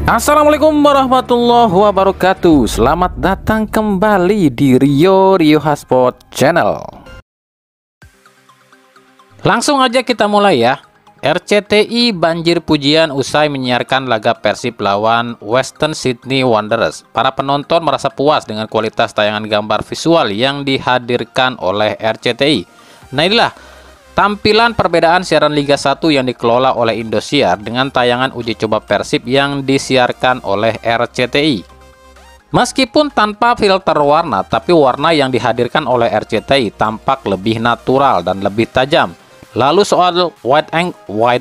Assalamualaikum warahmatullahi wabarakatuh. Selamat datang kembali di Rio Hotspot Channel. Langsung aja kita mulai ya. RCTI banjir pujian usai menyiarkan laga Persib lawan Western Sydney Wanderers. Para penonton merasa puas dengan kualitas tayangan gambar visual yang dihadirkan oleh RCTI. Nah, inilah tampilan perbedaan siaran Liga 1 yang dikelola oleh Indosiar dengan tayangan uji coba Persib yang disiarkan oleh RCTI. Meskipun tanpa filter warna, tapi warna yang dihadirkan oleh RCTI tampak lebih natural dan lebih tajam. Lalu soal wide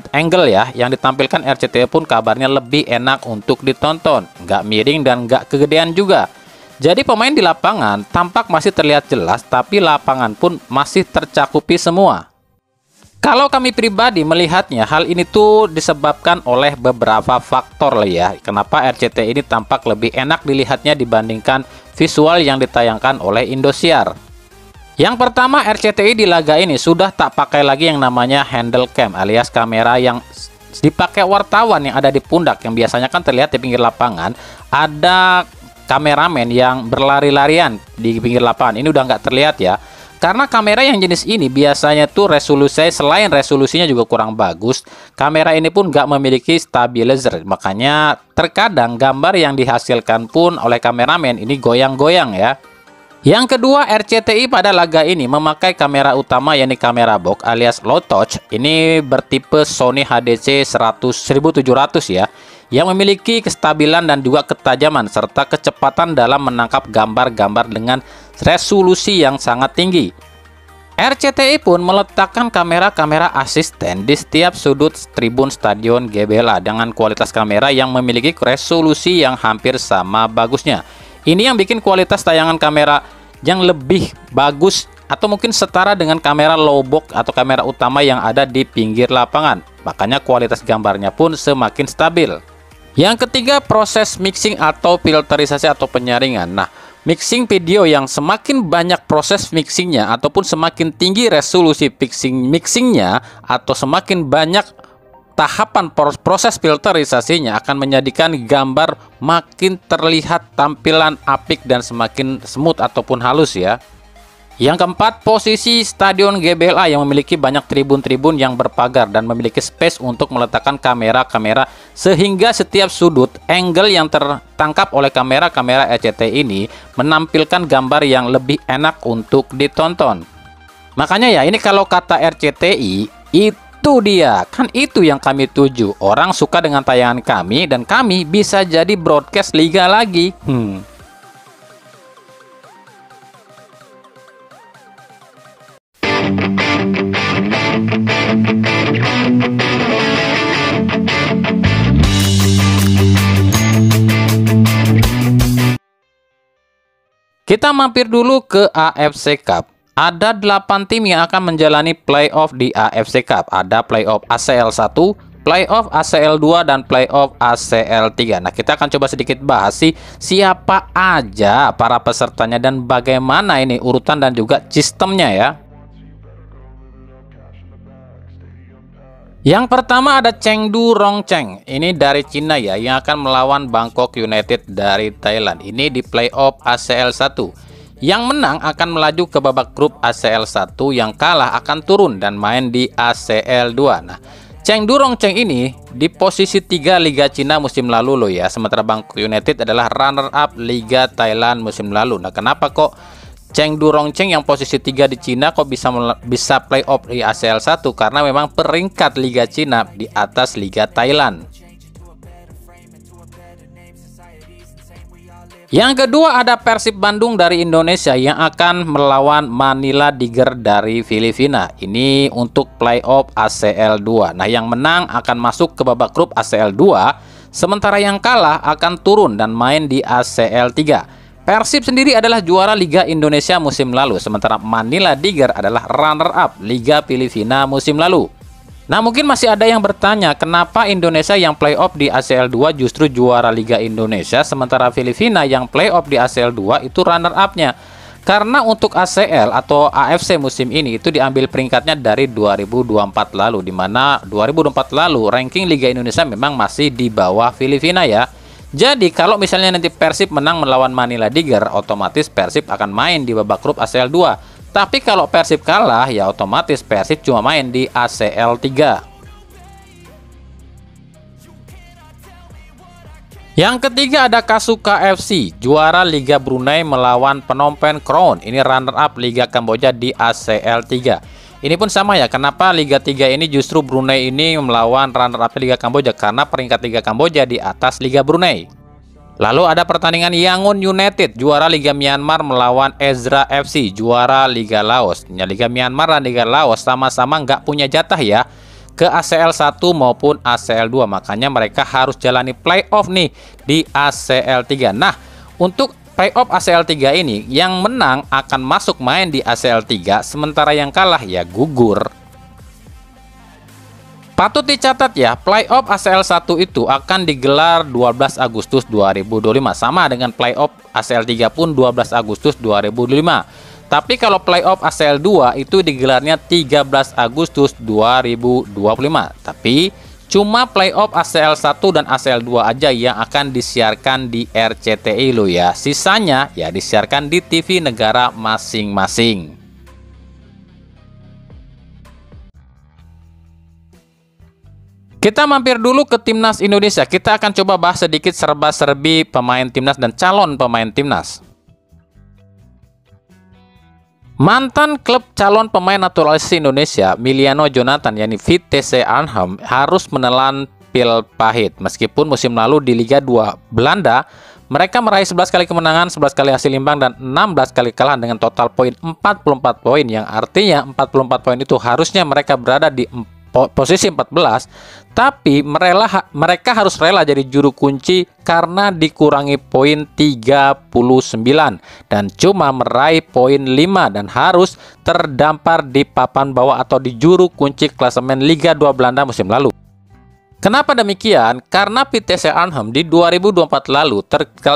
angle ya, yang ditampilkan RCTI pun kabarnya lebih enak untuk ditonton, nggak miring dan nggak kegedean juga. Jadi pemain di lapangan tampak masih terlihat jelas, tapi lapangan pun masih tercakupi semua. Kalau kami pribadi melihatnya, hal ini tuh disebabkan oleh beberapa faktor lah ya. Kenapa RCTI ini tampak lebih enak dilihatnya dibandingkan visual yang ditayangkan oleh Indosiar. Yang pertama, RCTI di laga ini sudah tak pakai lagi yang namanya handle cam alias kamera yang dipakai wartawan yang ada di pundak, yang biasanya kan terlihat di pinggir lapangan. Ada kameramen yang berlari-larian di pinggir lapangan. Ini udah nggak terlihat ya. Karena kamera yang jenis ini biasanya tuh resolusi, selain resolusinya juga kurang bagus, kamera ini pun nggak memiliki stabilizer. Makanya terkadang gambar yang dihasilkan pun oleh kameramen ini goyang-goyang ya. Yang kedua, RCTI pada laga ini memakai kamera utama yakni kamera box alias low touch. Ini bertipe Sony HDC 1700 ya, yang memiliki kestabilan dan juga ketajaman serta kecepatan dalam menangkap gambar-gambar dengan resolusi yang sangat tinggi. RCTI pun meletakkan kamera-kamera asisten di setiap sudut tribun Stadion GBLA dengan kualitas kamera yang memiliki resolusi yang hampir sama bagusnya. Ini yang bikin kualitas tayangan kamera yang lebih bagus atau mungkin setara dengan kamera low box atau kamera utama yang ada di pinggir lapangan. Makanya kualitas gambarnya pun semakin stabil. Yang ketiga, proses mixing atau filterisasi atau penyaringan. Nah, mixing video yang semakin banyak proses mixingnya ataupun semakin tinggi resolusi mixingnya atau semakin banyak tahapan proses filterisasinya akan menjadikan gambar makin terlihat tampilan apik dan semakin smooth ataupun halus ya. Yang keempat, posisi Stadion GBLA yang memiliki banyak tribun-tribun yang berpagar dan memiliki space untuk meletakkan kamera-kamera sehingga setiap sudut angle yang tertangkap oleh kamera-kamera RCTI ini menampilkan gambar yang lebih enak untuk ditonton. Makanya ya, ini kalau kata RCTI, itu dia, kan itu yang kami tuju. Orang suka dengan tayangan kami dan kami bisa jadi broadcast liga lagi. Kita mampir dulu ke AFC Cup. Ada 8 tim yang akan menjalani playoff di AFC Cup. Ada playoff ACL 1, playoff ACL 2, dan playoff ACL 3. Nah, kita akan coba sedikit bahas sih siapa aja para pesertanya dan bagaimana ini urutan dan juga sistemnya ya. Yang pertama ada Chengdu Rongcheng. Ini dari Cina ya, yang akan melawan Bangkok United dari Thailand. Ini di playoff ACL 1. Yang menang akan melaju ke babak grup ACL 1, yang kalah akan turun dan main di ACL 2. Nah, Chengdu Rongcheng ini di posisi 3 Liga Cina musim lalu loh ya. Sementara Bangkok United adalah runner up Liga Thailand musim lalu. Nah, kenapa kok Chengdu Rongcheng yang posisi 3 di Cina kok bisa playoff di ACL 1? Karena memang peringkat Liga Cina di atas Liga Thailand. Yang kedua ada Persib Bandung dari Indonesia yang akan melawan Manila Tiger dari Filipina. Ini untuk playoff ACL 2. Nah, yang menang akan masuk ke babak grup ACL 2, sementara yang kalah akan turun dan main di ACL 3. Persib sendiri adalah juara Liga Indonesia musim lalu, sementara Manila Tiger adalah runner-up Liga Filipina musim lalu. Nah, mungkin masih ada yang bertanya, kenapa Indonesia yang playoff di ACL 2 justru juara Liga Indonesia, sementara Filipina yang playoff di ACL 2 itu runner-up-nya? Karena untuk ACL atau AFC musim ini itu diambil peringkatnya dari 2024 lalu, di mana 2024 lalu ranking Liga Indonesia memang masih di bawah Filipina ya. Jadi kalau misalnya nanti Persib menang melawan Manila Tiger, otomatis Persib akan main di babak grup ACL 2. Tapi kalau Persib kalah ya otomatis Persib cuma main di ACL 3. Yang ketiga ada Kasuka FC, juara Liga Brunei melawan Phnom Penh Crown. Ini runner up Liga Kamboja di ACL 3. Ini pun sama ya, kenapa Liga 3 ini justru Brunei ini melawan runner up Liga Kamboja? Karena peringkat Liga Kamboja di atas Liga Brunei. Lalu ada pertandingan Yangon United, juara Liga Myanmar melawan Ezra FC, juara Liga Laos. Ya, Liga Myanmar dan Liga Laos sama-sama nggak punya jatah ya ke ACL 1 maupun ACL 2, makanya mereka harus jalani playoff nih di ACL 3. Nah, untuk playoff ACL 3 ini yang menang akan masuk main di ACL 3, sementara yang kalah ya gugur. Patut dicatat ya, playoff ACL 1 itu akan digelar 12 Agustus 2025, sama dengan playoff ACL 3 pun 12 Agustus 2025. Tapi kalau playoff ACL 2 itu digelarnya 13 Agustus 2025. Tapi cuma playoff ACL 1 dan ACL 2 aja yang akan disiarkan di RCTI lo ya. Sisanya ya disiarkan di TV negara masing-masing. Kita mampir dulu ke Timnas Indonesia. Kita akan coba bahas sedikit serba-serbi pemain Timnas dan calon pemain Timnas. Mantan klub calon pemain naturalisasi Indonesia, Miliano Jonathan, yakni Vitesse Arnhem, harus menelan pil pahit. Meskipun musim lalu di Liga 2 Belanda, mereka meraih 11 kali kemenangan, 11 kali hasil imbang, dan 16 kali kalah dengan total poin 44 poin. Yang artinya 44 poin itu harusnya mereka berada di posisi 14, tapi mereka harus rela jadi juru kunci karena dikurangi poin 39 dan cuma meraih poin 5 dan harus terdampar di papan bawah atau di juru kunci klasemen Liga 2 Belanda musim lalu. Kenapa demikian? Karena Vitesse Arnhem di 2024 lalu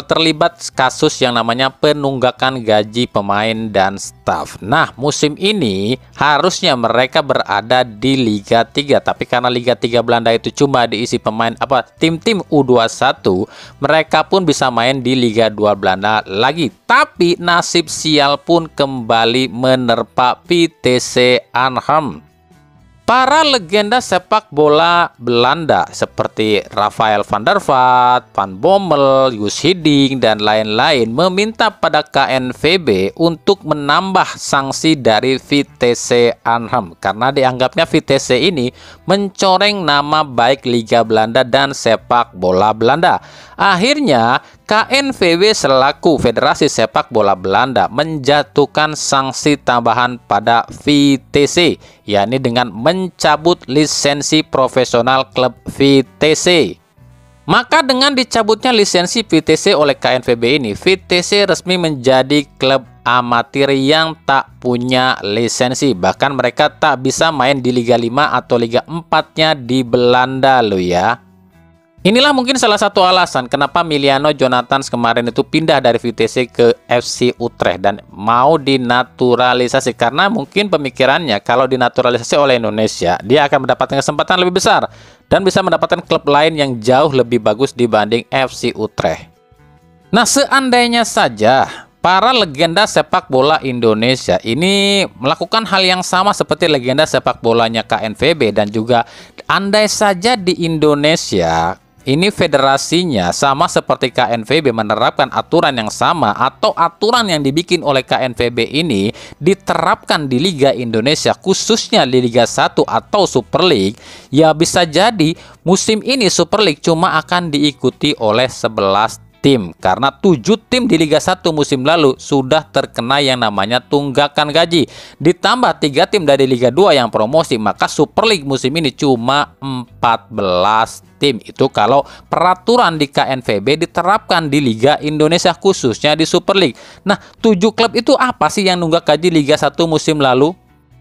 terlibat kasus yang namanya penunggakan gaji pemain dan staf. Nah, musim ini harusnya mereka berada di Liga 3, tapi karena Liga 3 Belanda itu cuma diisi pemain tim-tim U21, mereka pun bisa main di Liga 2 Belanda lagi. Tapi nasib sial pun kembali menerpa Vitesse Arnhem. Para legenda sepak bola Belanda seperti Rafael van der Vaart, Van Bommel, Guus Hiddink, dan lain-lain meminta pada KNVB untuk menambah sanksi dari Vitesse Arnhem karena dianggapnya Vitesse ini mencoreng nama baik Liga Belanda dan sepak bola Belanda. Akhirnya KNVB selaku Federasi Sepak Bola Belanda menjatuhkan sanksi tambahan pada Vitesse, yakni dengan mencabut lisensi profesional klub Vitesse. Maka dengan dicabutnya lisensi Vitesse oleh KNVB ini, Vitesse resmi menjadi klub amatir yang tak punya lisensi. Bahkan mereka tak bisa main di Liga 5 atau Liga 4-nya di Belanda loh ya. Inilah mungkin salah satu alasan kenapa Miliano Jonathan kemarin itu pindah dari Vitesse ke FC Utrecht dan mau dinaturalisasi, karena mungkin pemikirannya kalau dinaturalisasi oleh Indonesia dia akan mendapatkan kesempatan lebih besar dan bisa mendapatkan klub lain yang jauh lebih bagus dibanding FC Utrecht. Nah, seandainya saja para legenda sepak bola Indonesia ini melakukan hal yang sama seperti legenda sepak bolanya KNVB, dan juga andai saja di Indonesia ini federasinya sama seperti KNVB menerapkan aturan yang sama, atau aturan yang dibikin oleh KNVB ini diterapkan di Liga Indonesia khususnya di Liga 1 atau Super League, ya bisa jadi musim ini Super League cuma akan diikuti oleh 11 tim, karena 7 tim di Liga 1 musim lalu sudah terkena yang namanya tunggakan gaji, ditambah 3 tim dari Liga 2 yang promosi, maka Super League musim ini cuma 14 tim. Itu kalau peraturan di KNVB diterapkan di Liga Indonesia khususnya di Super League. Nah, 7 klub itu apa sih yang nunggak gaji Liga 1 musim lalu?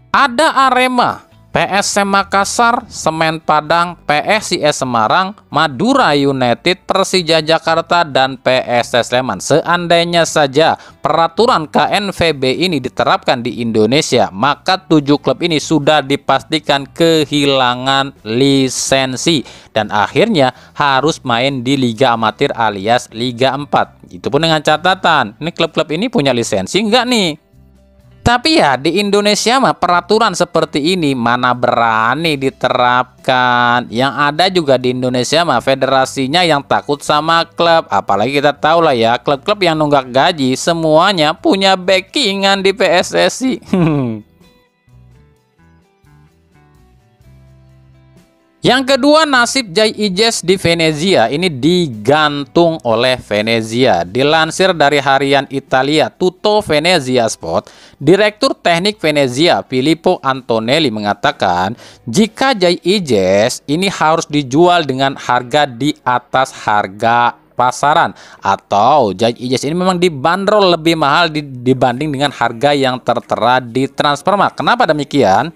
Ada Arema, PSM Makassar, Semen Padang, PSIS Semarang, Madura United, Persija Jakarta, dan PSS Sleman. Seandainya saja peraturan KNVB ini diterapkan di Indonesia, maka 7 klub ini sudah dipastikan kehilangan lisensi dan akhirnya harus main di Liga Amatir alias Liga 4. Itu pun dengan catatan, ini klub-klub ini punya lisensi enggak nih? Tapi ya di Indonesia mah peraturan seperti ini mana berani diterapkan. Yang ada juga di Indonesia mah federasinya yang takut sama klub. Apalagi kita tahu lah ya, klub-klub yang nunggak gaji semuanya punya backingan di PSSI. Yang kedua, nasib Jai Ijes di Venezia ini digantung oleh Venezia. Dilansir dari harian Italia Tutto Venezia Sport, Direktur Teknik Venezia Filippo Antonelli mengatakan jika Jai Ijes ini harus dijual dengan harga di atas harga pasaran atau Jai Ijes ini memang dibanderol lebih mahal dibanding dengan harga yang tertera di Transfermarkt. Kenapa demikian?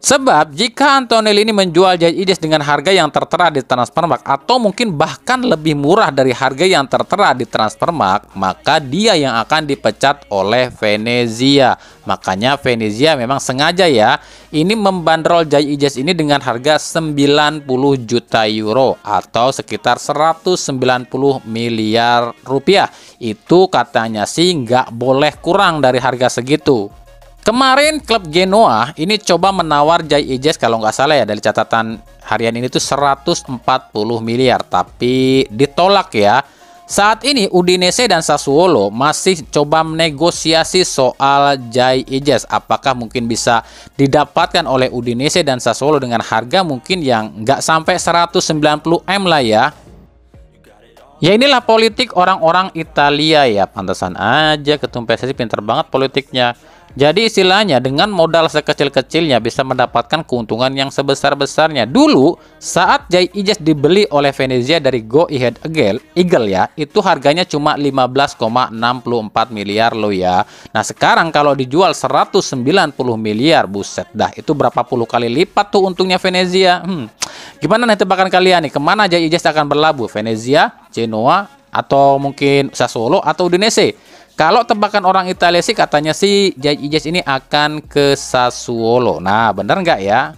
Sebab jika Antonelli ini menjual Jai Ijes dengan harga yang tertera di Transfermarkt atau mungkin bahkan lebih murah dari harga yang tertera di Transfermarkt, maka dia yang akan dipecat oleh Venezia. Makanya Venezia memang sengaja ya ini membanderol Jai Ijes ini dengan harga 90 juta euro atau sekitar 190 miliar rupiah. Itu katanya sih nggak boleh kurang dari harga segitu. Kemarin klub Genoa ini coba menawar Jai Ijes kalau nggak salah ya dari catatan harian ini tuh 140 miliar tapi ditolak ya. Saat ini Udinese dan Sassuolo masih coba menegosiasi soal Jai Ijes. Apakah mungkin bisa didapatkan oleh Udinese dan Sassuolo dengan harga mungkin yang nggak sampai 190 M lah ya. Ya inilah politik orang-orang Italia ya, pantesan aja ketum PSSI pinter banget politiknya. Jadi istilahnya dengan modal sekecil-kecilnya bisa mendapatkan keuntungan yang sebesar-besarnya. Dulu saat Jai Ijes dibeli oleh Venezia dari Go Ahead Eagle ya, itu harganya cuma 15,64 miliar loh ya. Nah sekarang kalau dijual 190 miliar, buset dah itu berapa puluh kali lipat tuh untungnya Venezia. Gimana nih tebakan kalian nih, kemana Jai Ijes akan berlabuh? Venezia, Genoa, atau mungkin Sassuolo atau Udinese? Kalau tebakan orang Italia sih katanya sih Jai Ijes ini akan ke Sassuolo. Nah, bener nggak ya?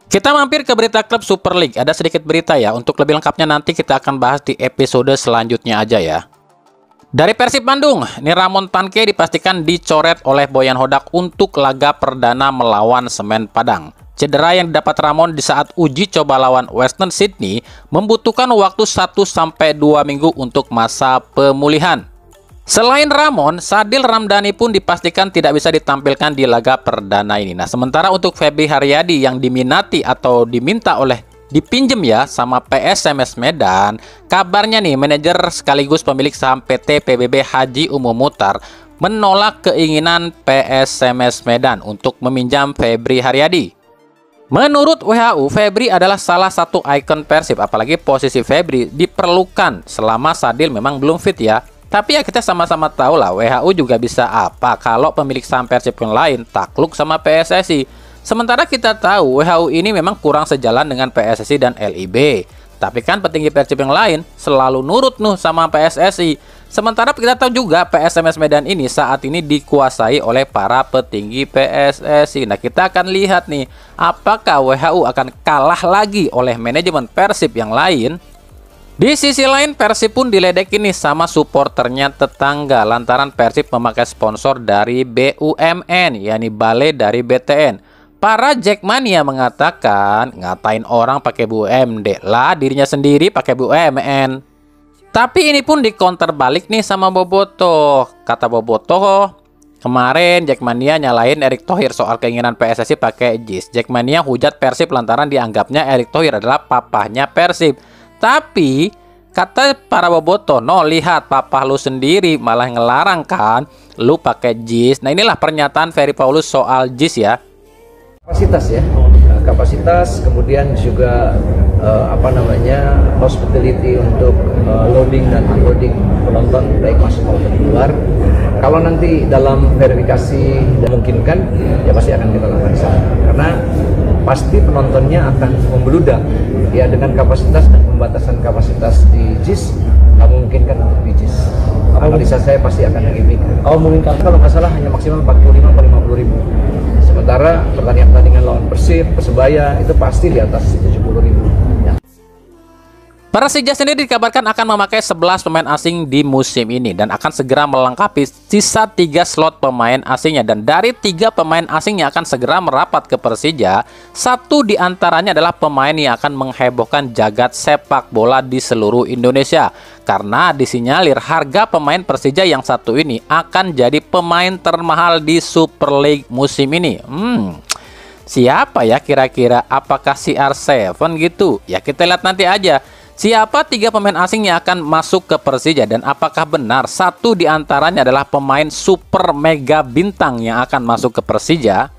Kita mampir ke berita klub Super League. Ada sedikit berita ya. Untuk lebih lengkapnya nanti kita akan bahas di episode selanjutnya aja ya. Dari Persib Bandung, ini Ramon Panke dipastikan dicoret oleh Boyan Hodak untuk laga perdana melawan Semen Padang. Cedera yang didapat Ramon di saat uji coba lawan Western Sydney membutuhkan waktu 1-2 minggu untuk masa pemulihan. Selain Ramon, Sadil Ramdhani pun dipastikan tidak bisa ditampilkan di laga perdana ini. Nah, sementara untuk Febri Haryadi yang diminati atau diminta oleh dipinjem ya sama PSMS Medan, kabarnya nih manajer sekaligus pemilik saham PT PBB Haji Umum Mutar menolak keinginan PSMS Medan untuk meminjam Febri Haryadi. Menurut WHO, Febri adalah salah satu ikon Persib, apalagi posisi Febri diperlukan selama Sadil memang belum fit ya. Tapi ya kita sama-sama tahu lah, WHO juga bisa apa kalau pemilik saham Persib yang lain takluk sama PSSI. Sementara kita tahu WHO ini memang kurang sejalan dengan PSSI dan LIB. Tapi kan petinggi Persib yang lain selalu nurut sama PSSI. Sementara kita tahu juga PSMS Medan ini saat ini dikuasai oleh para petinggi PSSI. Nah kita akan lihat nih, apakah WHO akan kalah lagi oleh manajemen Persib yang lain? Di sisi lain Persib pun diledekin nih sama supporternya tetangga lantaran Persib memakai sponsor dari BUMN, yakni Balai dari BTN. Para Jackmania mengatakan ngatain orang pakai BUMD lah, dirinya sendiri pakai BUMN. Tapi ini pun dikonter balik nih sama Bobotoh. Kata Bobotoh, kemarin Jackmania nyalain Erick Thohir soal keinginan PSSI pakai JIS. Jackmania hujat Persib lantaran dianggapnya Erick Thohir adalah papahnya Persib. Tapi kata para Bobotoh, no lihat papah lu sendiri malah ngelarang kan lu pakai JIS. Nah inilah pernyataan Ferry Paulus soal JIS ya. Kapasitas ya, kapasitas kemudian juga hospitality untuk loading dan unloading penonton baik masuk maupun di luar. Kalau nanti dalam verifikasi memungkinkan, ya pasti akan kita lakukan di sana. Karena pasti penontonnya akan membeludak ya, dengan kapasitas dan pembatasan kapasitas di JIS nggak memungkinkan untuk di JIS. Analisa saya pasti akan GBK. Mungkin kalau nggak salah hanya maksimal 45 atau 50 ribu. Sementara pertandingan lawan Persib, Persebaya itu pasti di atas 70 ribu. Ya. Persija sendiri dikabarkan akan memakai 11 pemain asing di musim ini dan akan segera melengkapi sisa 3 slot pemain asingnya. Dan dari 3 pemain asing yang akan segera merapat ke Persija, 1 diantaranya adalah pemain yang akan menghebohkan jagat sepak bola di seluruh Indonesia. Karena disinyalir harga pemain Persija yang satu ini akan jadi pemain termahal di Super League musim ini. Siapa ya kira-kira? Apakah CR7 gitu? Ya kita lihat nanti aja. Siapa 3 pemain asing yang akan masuk ke Persija dan apakah benar 1 diantaranya adalah pemain super mega bintang yang akan masuk ke Persija?